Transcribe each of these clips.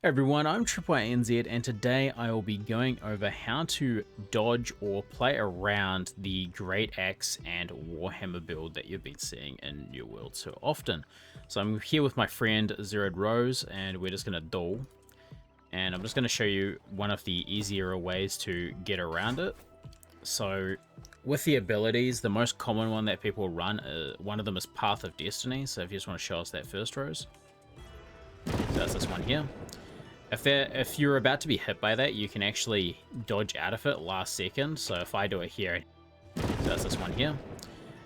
Everyone, I'm NZ, and today I will be going over how to dodge or play around the Great Axe and Warhammer build that you've been seeing in your world so often. So I'm here with my friend Zeroed Rose, and we're just going to duel. And I'm just going to show you one of the easier ways to get around it. So with the abilities, the most common one that people run, one of them is Path of Destiny. So if you just want to show us that first, Rose. So that's this one here. If you're about to be hit by that, you can actually dodge out of it last second. So if I do it here, so that's this one here.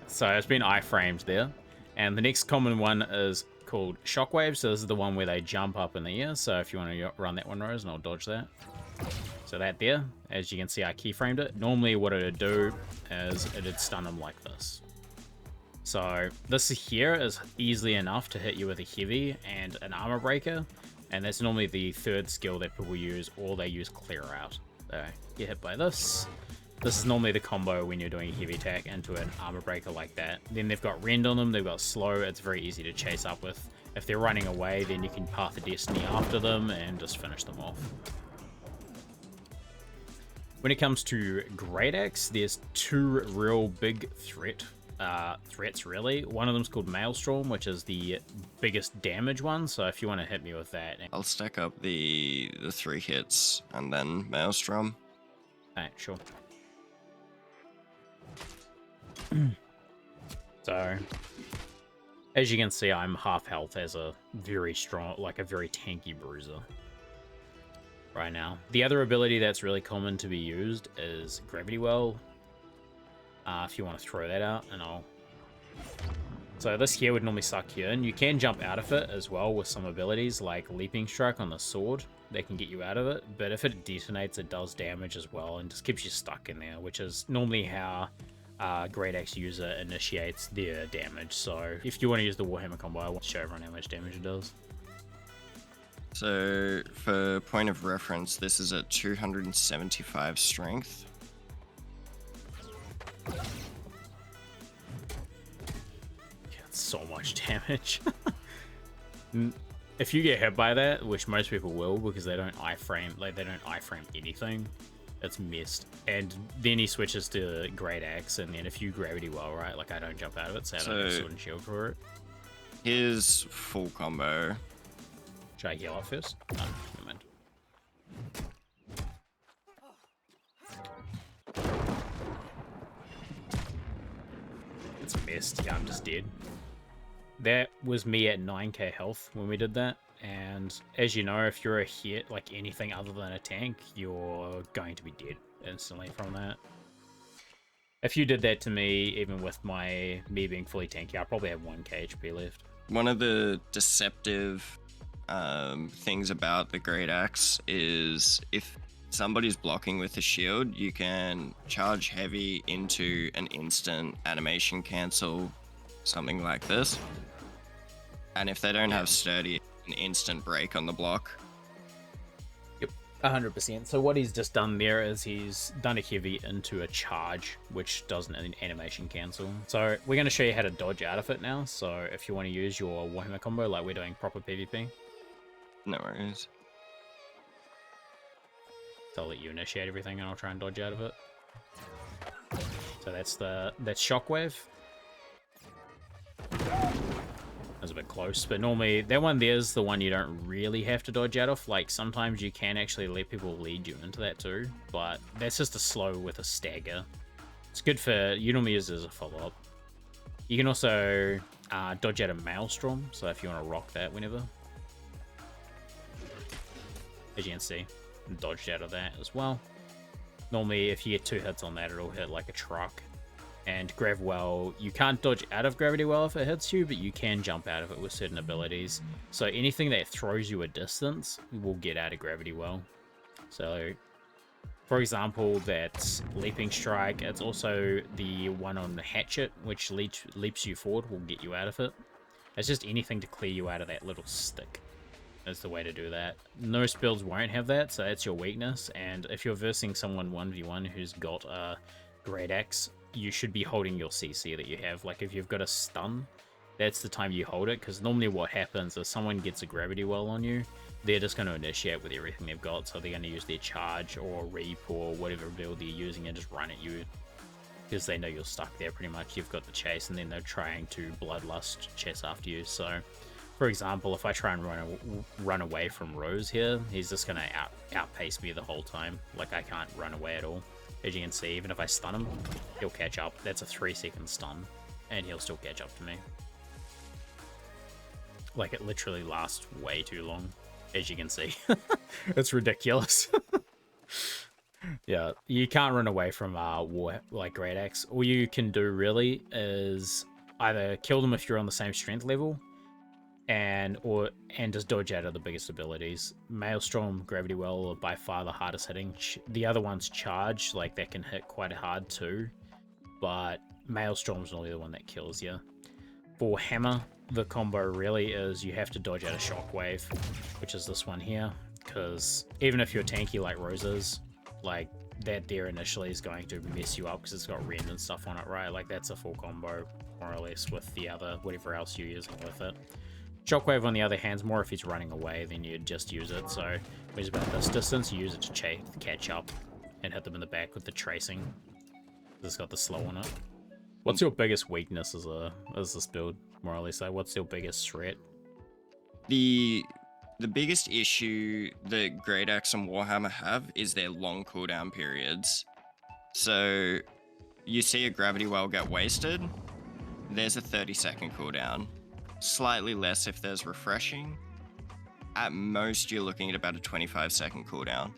So it's been iframed there. And the next common one is called Shockwave. So this is the one where they jump up in the air. So if you want to run that one, Rose, and I'll dodge that. So that there, as you can see, I keyframed it. Normally what it'd do is it'd stun them like this. So this here is easily enough to hit you with a heavy and an armor breaker. And that's normally the third skill that people use, or they use clear out. So get hit by this. This is normally the combo when you're doing a heavy attack into an armor breaker like that. Then they've got rend on them, they've got slow, it's very easy to chase up with. If they're running away, then you can Path of Destiny after them and just finish them off. When it comes to Great Axe, there's two real big threats really. One of them's called Maelstrom, which is the biggest damage one. So if you want to hit me with that, I'll stack up the 3 hits and then Maelstrom. Alright, sure. So as you can see, I'm half health as a very strong, like a very tanky bruiser right now. The other ability that's really common to be used is Gravity Well. If you want to throw that out, and I'll... So this here would normally suck you in. You can jump out of it as well with some abilities like Leaping Strike on the sword. That can get you out of it, but if it detonates, it does damage as well and just keeps you stuck in there, which is normally how Great Axe user initiates their damage. So if you want to use the Warhammer combo, I want to show everyone how much damage it does. So for point of reference, this is at 275 strength. So much damage. If you get hit by that, which most people will because they don't iframe, like they don't iframe anything, it's missed. And then he switches to Great Axe, and then if you Gravity Well, right, like I don't jump out of it, so I don't have Sword and Shield for it. Here's full combo. Should I heal up first? No, never mind. It's missed. Yeah, I'm just dead. That was me at 9k health when we did that, and as you know, if you're a hit like anything other than a tank, you're going to be dead instantly from that. If you did that to me, even with me being fully tanky, I probably have 1k HP left. One of the deceptive things about the Great Axe is if somebody's blocking with a shield, you can charge heavy into an instant animation cancel, something like this. And if they don't have sturdy, an instant break on the block. Yep, 100%. So what he's just done there is he's done a heavy into a charge, which does an animation cancel. So we're going to show you how to dodge out of it now. So if you want to use your Warhammer combo like we're doing proper PvP. No worries. So I'll let you initiate everything and I'll try and dodge out of it. So that's Shockwave. That was a bit close, but normally that one there's the one you don't really have to dodge out of. Like sometimes you can actually let people lead you into that too, but that's just a slow with a stagger. It's good for, you normally use it as a follow-up. You can also dodge out of Maelstrom, so if you want to rock that whenever. As you can see, dodged out of that as well. Normally if you get 2 hits on that, it'll hit like a truck. And Grav Well, you can't dodge out of Gravity Well if it hits you, but you can jump out of it with certain abilities. So anything that throws you a distance will get out of Gravity Well. So, for example, that's Leaping Strike. It's also the one on the Hatchet, which leaps you forward, will get you out of it. It's just anything to clear you out of that little stick is the way to do that. Most builds won't have that, so that's your weakness. And if you're versing someone 1v1 who's got a Great Axe, you should be holding your CC that you have. Like if you've got a stun, that's the time you hold it, because normally what happens is someone gets a Gravity Well on you, they're just going to initiate with everything they've got, so they're going to use their charge or reap or whatever build they're using and just run at you because they know you're stuck there pretty much. You've got the chase, and then they're trying to bloodlust chase after you. So, for example, if I try and run away from Rose here, he's just going to outpace me the whole time. Like, I can't run away at all. As you can see, even if I stun him, he'll catch up. That's a 3-second stun, and he'll still catch up to me. Like, it literally lasts way too long, as you can see. It's ridiculous. Yeah, you can't run away from Great Axe. All you can do really is either kill them if you're on the same strength level, and just dodge out of the biggest abilities. Maelstrom, Gravity Well are by far the hardest hitting. The other ones charge, like that can hit quite hard too, but Maelstrom's normally the one that kills you. For Hammer, the combo really is you have to dodge out a Shockwave, which is this one here, because even if you're tanky like Rose is, like that there initially is going to mess you up because it's got rend and stuff on it, right? Like that's a full combo more or less with the other whatever else you're using with it. Shockwave on the other hand is more if he's running away, then you'd just use it. So when he's about this distance, you use it to catch up and hit them in the back with the tracing. It's got the slow on it. What's your biggest weakness as this build, more or less? Like, what's your biggest threat? The biggest issue that Great Axe and Warhammer have is their long cooldown periods. So you see a Gravity Well get wasted, there's a 30-second cooldown. Slightly less if there's refreshing. At most, you're looking at about a 25-second cooldown.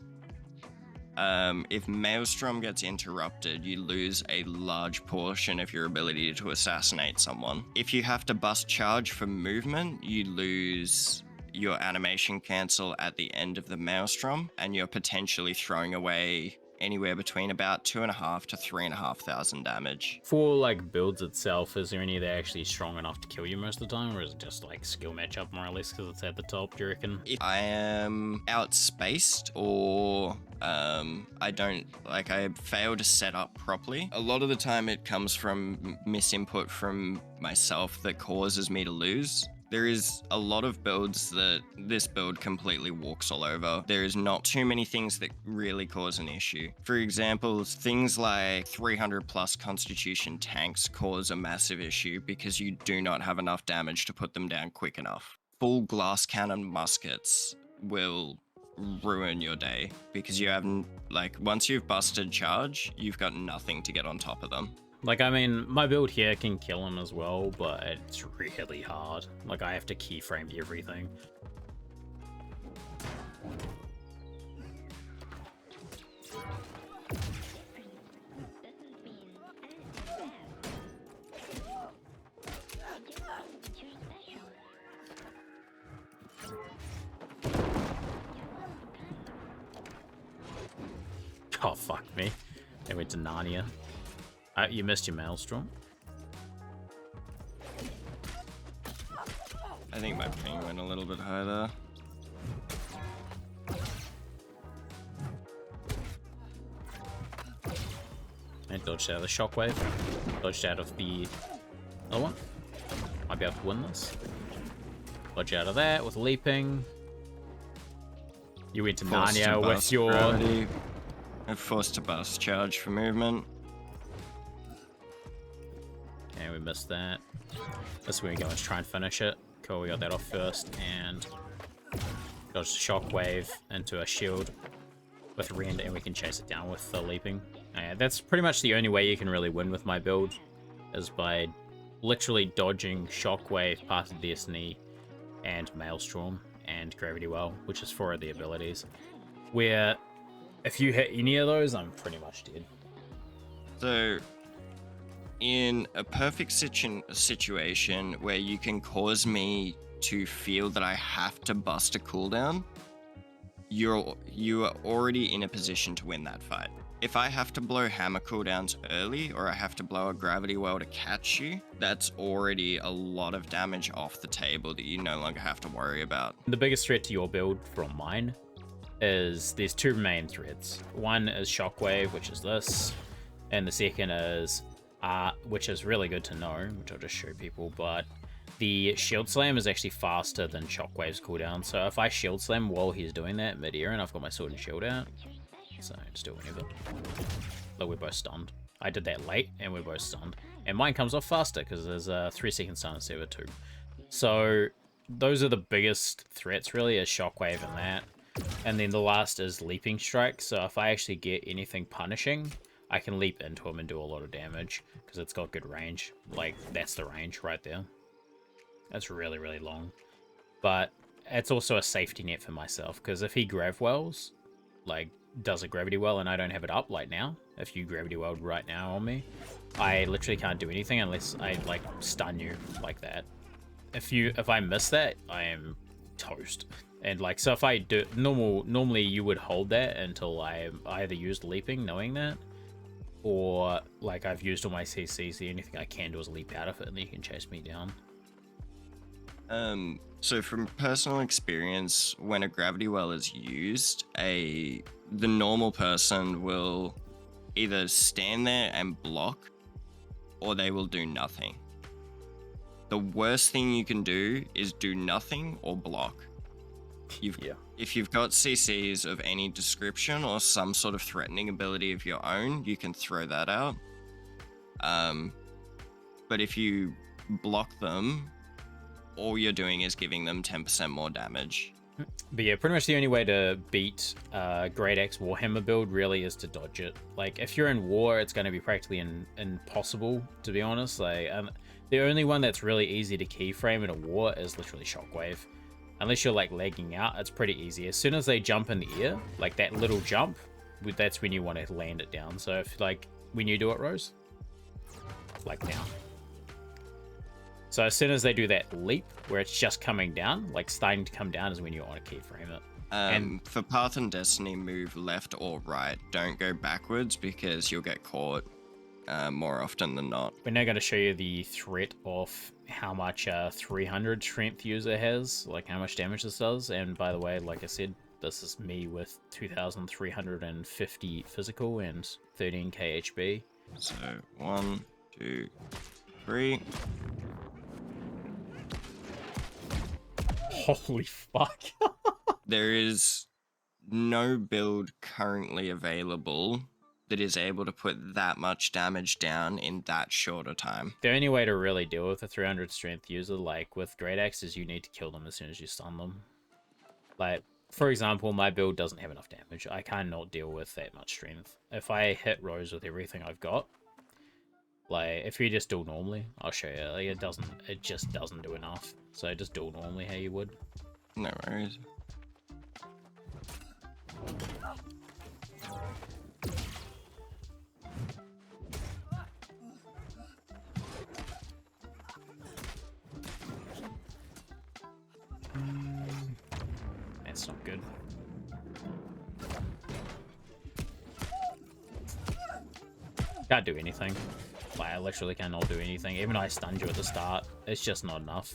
If Maelstrom gets interrupted, you lose a large portion of your ability to assassinate someone. If you have to bust charge for movement, you lose your animation cancel at the end of the Maelstrom, and you're potentially throwing away anywhere between about 2,500 to 3,500 damage. For like builds itself, is there any that are actually strong enough to kill you most of the time, or is it just like skill matchup more or less because it's at the top, do you reckon? If I am outspaced or I fail to set up properly, a lot of the time it comes from misinput from myself that causes me to lose. There is a lot of builds that this build completely walks all over. There is not too many things that really cause an issue. For example, things like 300 plus constitution tanks cause a massive issue because you do not have enough damage to put them down quick enough. Full glass cannon muskets will ruin your day because you haven't, like, once you've busted charge, you've got nothing to get on top of them. Like, I mean, my build here can kill him as well, but it's really hard. Like, I have to keyframe everything. Oh, fuck me. They went to Narnia. You missed your Maelstrom. I think my ping went a little bit high there. I dodged out of the Shockwave. Dodged out of the other one. Might be able to win this. Dodge out of that with leaping. You went to Narnia with your... Gravity. And forced to bust charge for movement. And we missed that. This is where we go and try and finish it. Cool, we got that off first, and dodge the Shockwave into a shield with rend, and we can chase it down with the leaping. That's pretty much the only way you can really win with my build, is by literally dodging Shockwave, Path of Destiny, and Maelstrom, and Gravity Well, which is 4 of the abilities. Where, if you hit any of those, I'm pretty much dead. So, in a perfect situation where you can cause me to feel that I have to bust a cooldown, you are already in a position to win that fight. If I have to blow hammer cooldowns early, or I have to blow a gravity well to catch you, that's already a lot of damage off the table that you no longer have to worry about. The biggest threat to your build from mine is there's 2 main threats. One is Shockwave, which is this, and the second is which is really good to know, which I'll just show people, but The shield slam is actually faster than Shockwave's cooldown, so if I shield slam while he's doing that mid-air and I've got my sword and shield out, so just do it whenever. Look, we're both stunned. I did that late and we're both stunned. And mine comes off faster because there's a 3-second stun instead of a 2. So those are the biggest threats really, is Shockwave and that. And then the last is Leaping Strike, so if I actually get anything punishing, I can leap into him and do a lot of damage because it's got good range. Like, that's the range right there. That's really, really long. But it's also a safety net for myself, because if he grav wells, like, does a gravity well and I don't have it up like now, if you gravity weld right now on me, I literally can't do anything unless I, like, stun you like that. If I miss that, I am toast. And, like, so if I do normally you would hold that until I either used leaping, knowing that, or, like, I've used all my CCs, the only thing I can do is leap out of it and then you can chase me down. So from personal experience, when a gravity well is used, the normal person will either stand there and block, or they will do nothing. The worst thing you can do is do nothing or block. If you've got CCs of any description or some sort of threatening ability of your own, you can throw that out. But if you block them, all you're doing is giving them 10% more damage. But yeah, pretty much the only way to beat Great Axe Warhammer build really is to dodge it. Like, if you're in war, it's going to be practically impossible, to be honest. Like, the only one that's really easy to keyframe in a war is literally Shockwave. Unless you're, like, lagging out, it's pretty easy. As soon as they jump in the air, like that little jump, that's when you want to land it down. So if, like, when you do it, Rose, like now. So as soon as they do that leap, where it's just coming down, like starting to come down, is when you want to keyframe it. And for Path and Destiny, move left or right. Don't go backwards because you'll get caught more often than not. We're now going to show you the threat of how much 300 strength user has, like how much damage this does. And by the way, like I said, this is me with 2,350 physical and 13k HP. So 1, 2, 3. Holy fuck. There is no build currently available that is able to put that much damage down in that short a time. The only way to really deal with a 300 strength user, like with Great Axe, is you need to kill them as soon as you stun them. Like, for example, my build doesn't have enough damage. I cannot deal with that much strength. If I hit Rose with everything I've got, like, if you just duel normally, I'll show you. Like, it just doesn't do enough. So just duel normally how you would. No worries. That's not good. Can't do anything. Like, I literally cannot do anything. Even though I stunned you at the start, it's just not enough.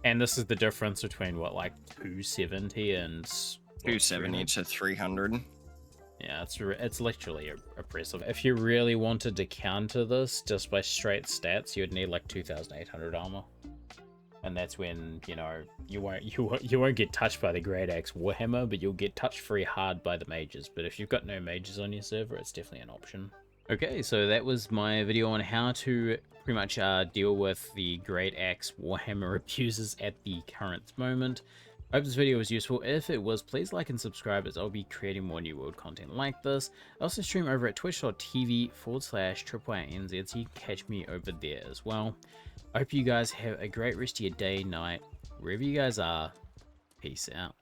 And this is the difference between, what, like 270 and... 270 to 300. Yeah, it's literally oppressive. If you really wanted to counter this just by straight stats, you'd need like 2,800 armor. And that's when, you know, you won't get touched by the Great Axe Warhammer, but you'll get touched very hard by the mages. But if you've got no mages on your server, it's definitely an option. Okay, so that was my video on how to pretty much deal with the Great Axe Warhammer abusers at the current moment. I hope this video was useful. If it was, please like and subscribe, as I'll be creating more new world content like this. I also stream over at twitch.tv/NZT, so you can catch me over there as well. I hope you guys have a great rest of your day, night, wherever you guys are. Peace out.